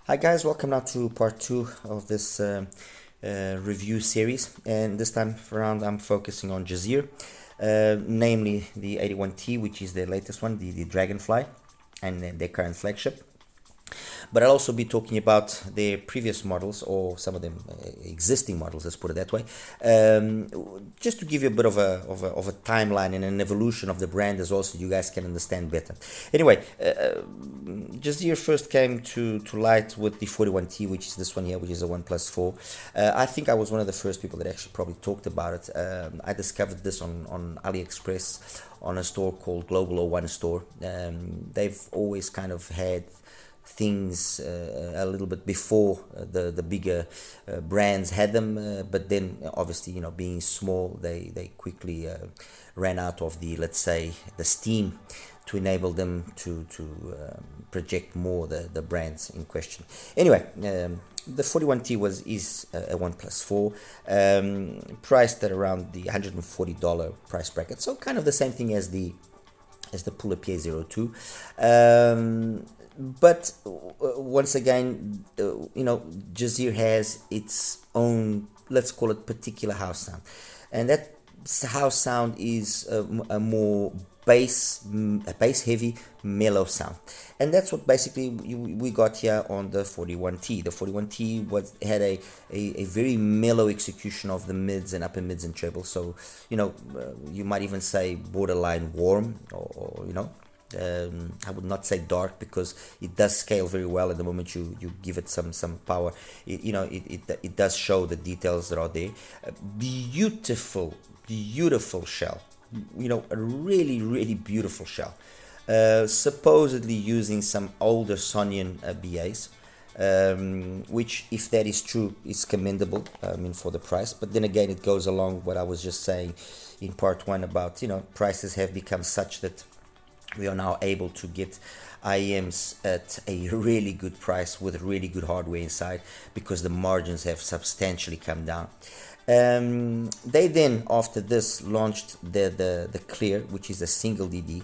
Hi guys, welcome now to part 2 of this review series, and this time around I'm focusing on JUZEAR, namely the 81T, which is the latest one, the Dragonfly, and their current flagship. But I'll also be talking about their previous models, or some of them existing models, let's put it that way, just to give you a bit of a timeline and an evolution of the brand as well, so you guys can understand better. Anyway, JUZEAR first came to light with the 41T, which is this one here, which is a OnePlus 4. I think I was one of the first people that actually probably talked about it. I discovered this on AliExpress on a store called Global 01 Store. They've always kind of had things a little bit before the bigger brands had them, but then obviously, you know, being small, they quickly ran out of the, let's say, the steam to enable them to project more the brands in question. Anyway, the 41T is a OnePlus 4, priced at around the $140 price bracket, so kind of the same thing as the Puller PA02. But once again, you know, JUZEAR has its own, let's call it, particular house sound, and that house sound is a more bass heavy, mellow sound, and that's what basically we got here on the 41T. The 41T had a very mellow execution of the mids and upper mids and trebles, so you know, you might even say borderline warm, or you know, I would not say dark, because it does scale very well at the moment you give it some power. It does show the details that are there. Beautiful shell, you know, a really beautiful shell, supposedly using some older Sonian BAs, which, if that is true, is commendable, I mean, for the price. But then again, it goes along what I was just saying in part 1 about, you know, prices have become such that we are now able to get IEMs at a really good price with really good hardware inside, because the margins have substantially come down. They then, after this, launched the Clear, which is a single DD,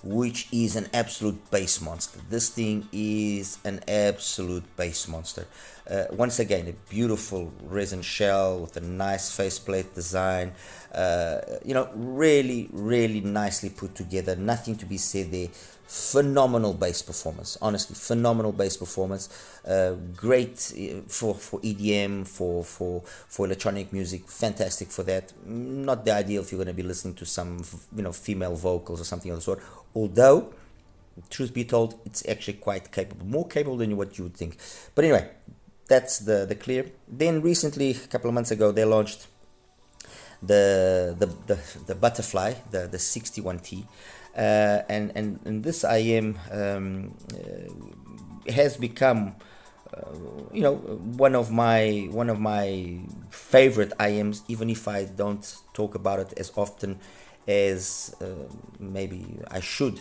which is an absolute bass monster. This thing is an absolute bass monster. Once again, a beautiful resin shell with a nice faceplate design. You know, really nicely put together. Nothing to be said there. Phenomenal bass performance, honestly, phenomenal bass performance. Great for EDM, for electronic music, fantastic for that. Not the ideal if you're going to be listening to some, you know, female vocals or something of the sort, although truth be told, it's actually quite capable, more capable than what you would think. But anyway, that's the Clear. Then recently, a couple of months ago, they launched the Butterfly, the 61T, and this IM has become, you know, one of my favorite IMs, even if I don't talk about it as often as maybe I should.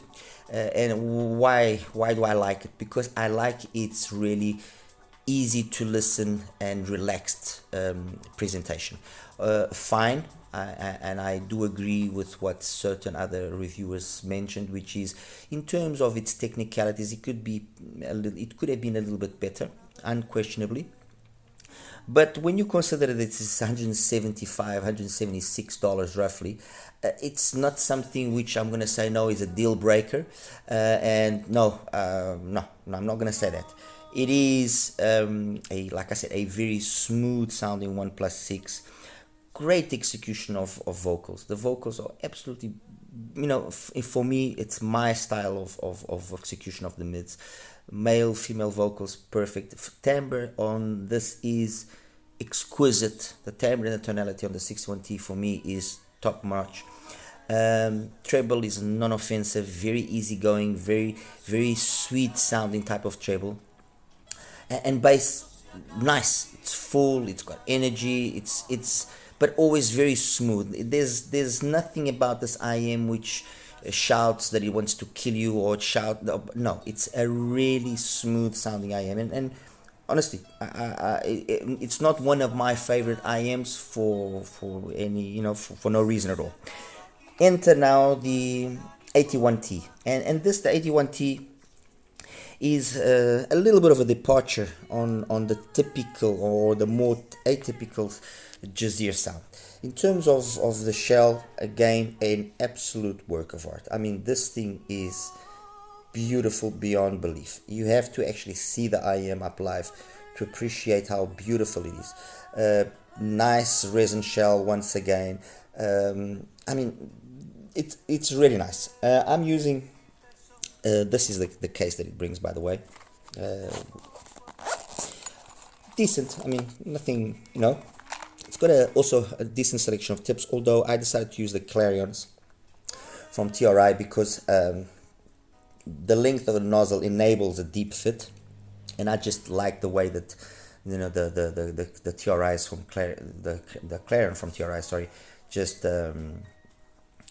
And why do I like it? Because I like its really easy to listen and relaxed presentation. Fine, and I do agree with what certain other reviewers mentioned, which is, in terms of its technicalities, it could have been a little bit better, unquestionably. But when you consider that it's $175, $176 roughly, it's not something which I'm gonna say no is a deal breaker. And no, I'm not gonna say that. It is like I said, a very smooth sounding OnePlus 6. Great execution of vocals. The vocals are absolutely, you know, for me, it's my style of execution of the mids. Male, female vocals, perfect. Timbre on this is exquisite. The timbre and the tonality on the 61T for me is top notch. Treble is non-offensive, very easygoing, very sweet sounding type of treble. And bass, nice. It's full. It's got energy. It's but always very smooth. There's nothing about this IM which shouts that it wants to kill you, or shout. No, it's a really smooth sounding IM, and honestly, it's not one of my favorite IMs for any, you know, for no reason at all. Enter now the 81T, and this, the 81T, is a little bit of a departure on the typical or the more atypical JUZEAR sound. In terms of the shell, again, an absolute work of art. I mean, this thing is beautiful beyond belief. You have to actually see the IM up live to appreciate how beautiful it is. Nice resin shell once again. I mean, it's really nice. I'm using this is the case that it brings, by the way. Decent. I mean, nothing, you know. It's got also a decent selection of tips, although I decided to use the Clarions from TRI because the length of the nozzle enables a deep fit, and I just like the way that, you know, the TRIs from the Clarion from TRI, sorry, just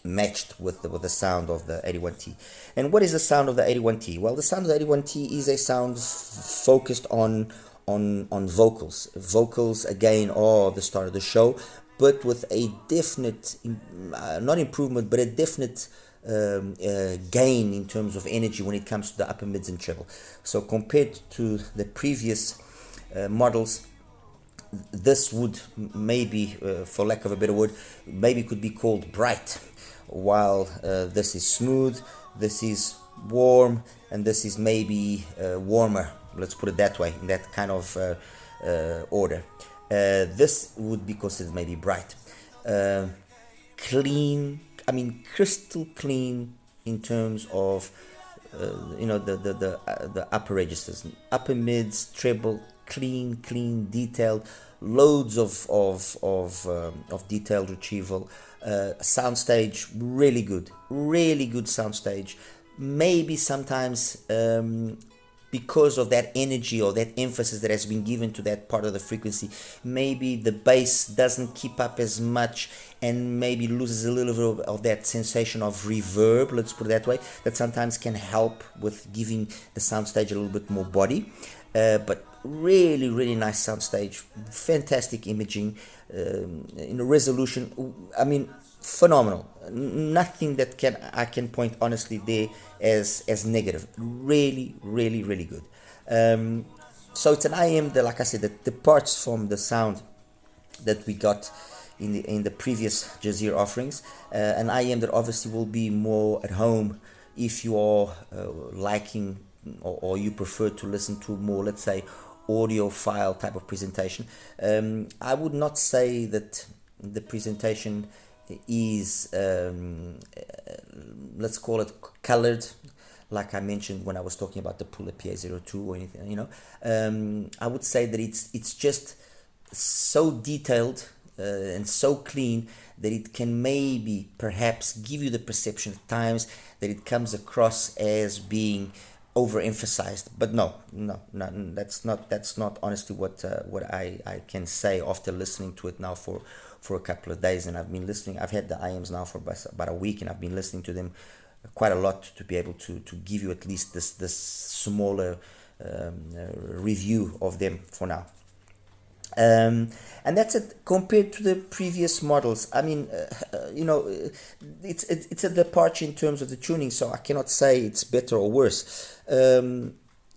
matched with the sound of the 81T. And what is the sound of the 81T? Well, the sound of the 81T is a sound focused on vocals. Vocals, again, are the start of the show, but with a definite, not improvement, but a definite gain in terms of energy when it comes to the upper mids and treble. So compared to the previous models, this would maybe, for lack of a better word, maybe could be called bright, while this is smooth, this is warm, and this is maybe warmer. Let's put it that way, in that kind of order. This would be considered maybe bright. Clean, I mean crystal clean in terms of you know, the upper registers, upper mids, treble, clean, detailed, loads of detailed retrieval. Soundstage really good soundstage. Maybe sometimes because of that energy or that emphasis that has been given to that part of the frequency, maybe the bass doesn't keep up as much and maybe loses a little bit of that sensation of reverb, let's put it that way, that sometimes can help with giving the soundstage a little bit more body. But really nice soundstage, fantastic imaging, in a resolution, I mean, phenomenal. Nothing that I can point honestly there as negative. Really good. So it's an IM that, like I said, that departs from the sound that we got in the previous JUZEAR offerings. An IM that obviously will be more at home if you are liking or you prefer to listen to more, let's say, audiophile type of presentation. I would not say that the presentation is let's call it colored, like I mentioned when I was talking about the Puller PA02 or anything, you know. I would say that it's just so detailed and so clean that it can maybe perhaps give you the perception at times that it comes across as being overemphasized, but no, that's not honestly what I can say after listening to it now for a couple of days. And I've had the IMs now for about a week, and I've been listening to them quite a lot to be able to give you at least this smaller review of them for now. And that's it compared to the previous models. I mean, you know, it's a departure in terms of the tuning, so I cannot say it's better or worse.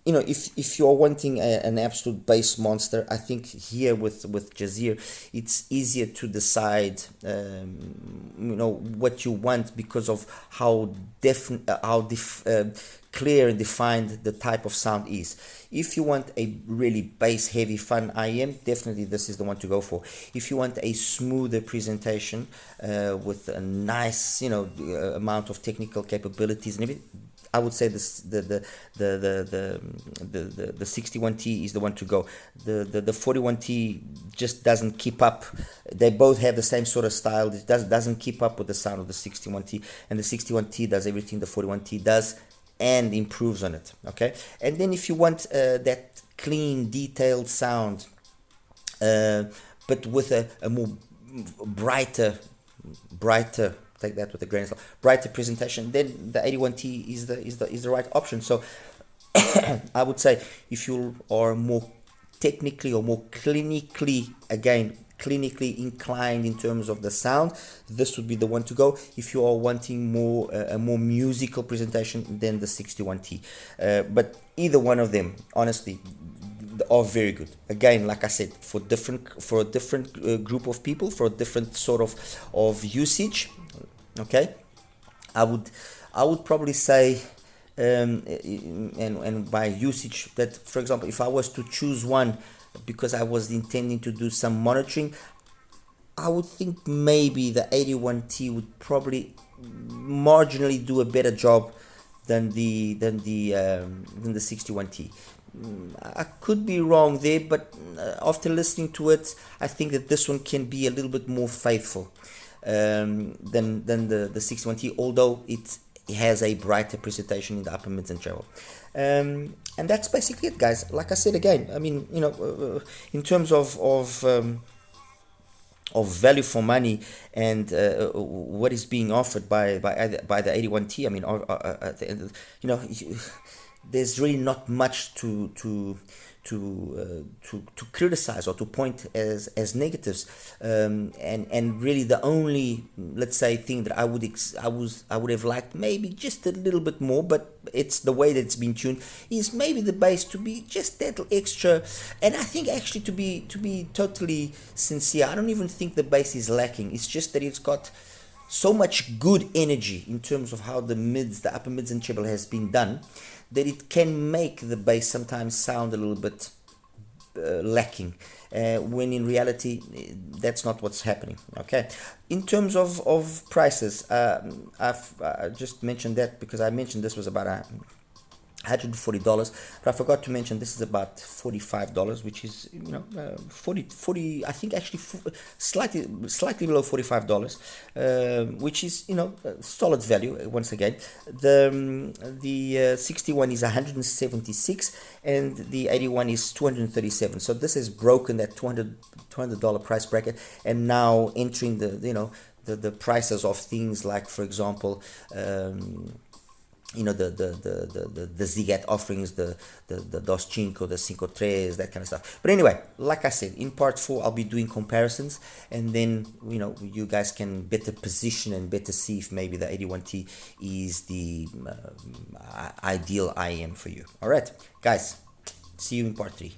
You know, if you're wanting an absolute bass monster, I think here with JUZEAR, it's easier to decide, you know, what you want because of how clear and defined the type of sound is. If you want a really bass heavy fun IM, definitely this is the one to go for. If you want a smoother presentation with a nice, you know, amount of technical capabilities and everything, I would say this the 61T is the one to go. The 41T just doesn't keep up. They both have the same sort of style. It doesn't keep up with the sound of the 61T, and the 61T does everything the 41T does and improves on it. Okay, and then if you want that clean, detailed sound, but with a more brighter, take that with a grain of salt, brighter presentation, then the 81T is the right option. So I would say if you are more technically or more clinically, again, clinically inclined in terms of the sound, this would be the one to go. If you are wanting more a more musical presentation, then the 61T. But either one of them, honestly, are very good. Again, like I said, for a different group of people, for a different sort of usage. Okay, I would probably say, and by usage, that for example, if I was to choose one because I was intending to do some monitoring, I would think maybe the 81T would probably marginally do a better job than the 61T. I could be wrong there, but after listening to it, I think that this one can be a little bit more faithful than the 61T, although it has a brighter presentation in the upper mids and treble. And that's basically it, guys. Like I said again, I mean, in terms of value for money and what is being offered by the 81T, I mean, there's really not much to criticize or to point as negatives, and really the only, let's say, thing that I would have liked maybe just a little bit more, but it's the way that it's been tuned, is maybe the bass to be just that extra. And I think actually, to be totally sincere, I don't even think the bass is lacking. It's just that it's got so much good energy in terms of how the upper mids and treble has been done, that it can make the bass sometimes sound a little bit lacking, when in reality that's not what's happening. Okay, in terms of prices, I've just mentioned that because I mentioned this was about $140, but I forgot to mention this is about $45, which is 40 I think actually slightly below $45, which is solid value. Once again, the 61 is 176 and the 81 is 237. So this has broken that $200 price bracket, and now entering the prices of things like, for example, the Zigat offerings, the Dos Cinco, the Cinco Tres, that kind of stuff. But anyway, like I said, in part 4 I'll be doing comparisons, and then you guys can better position and better see if maybe the 81T is the ideal IM for you. All right, guys, see you in part 3.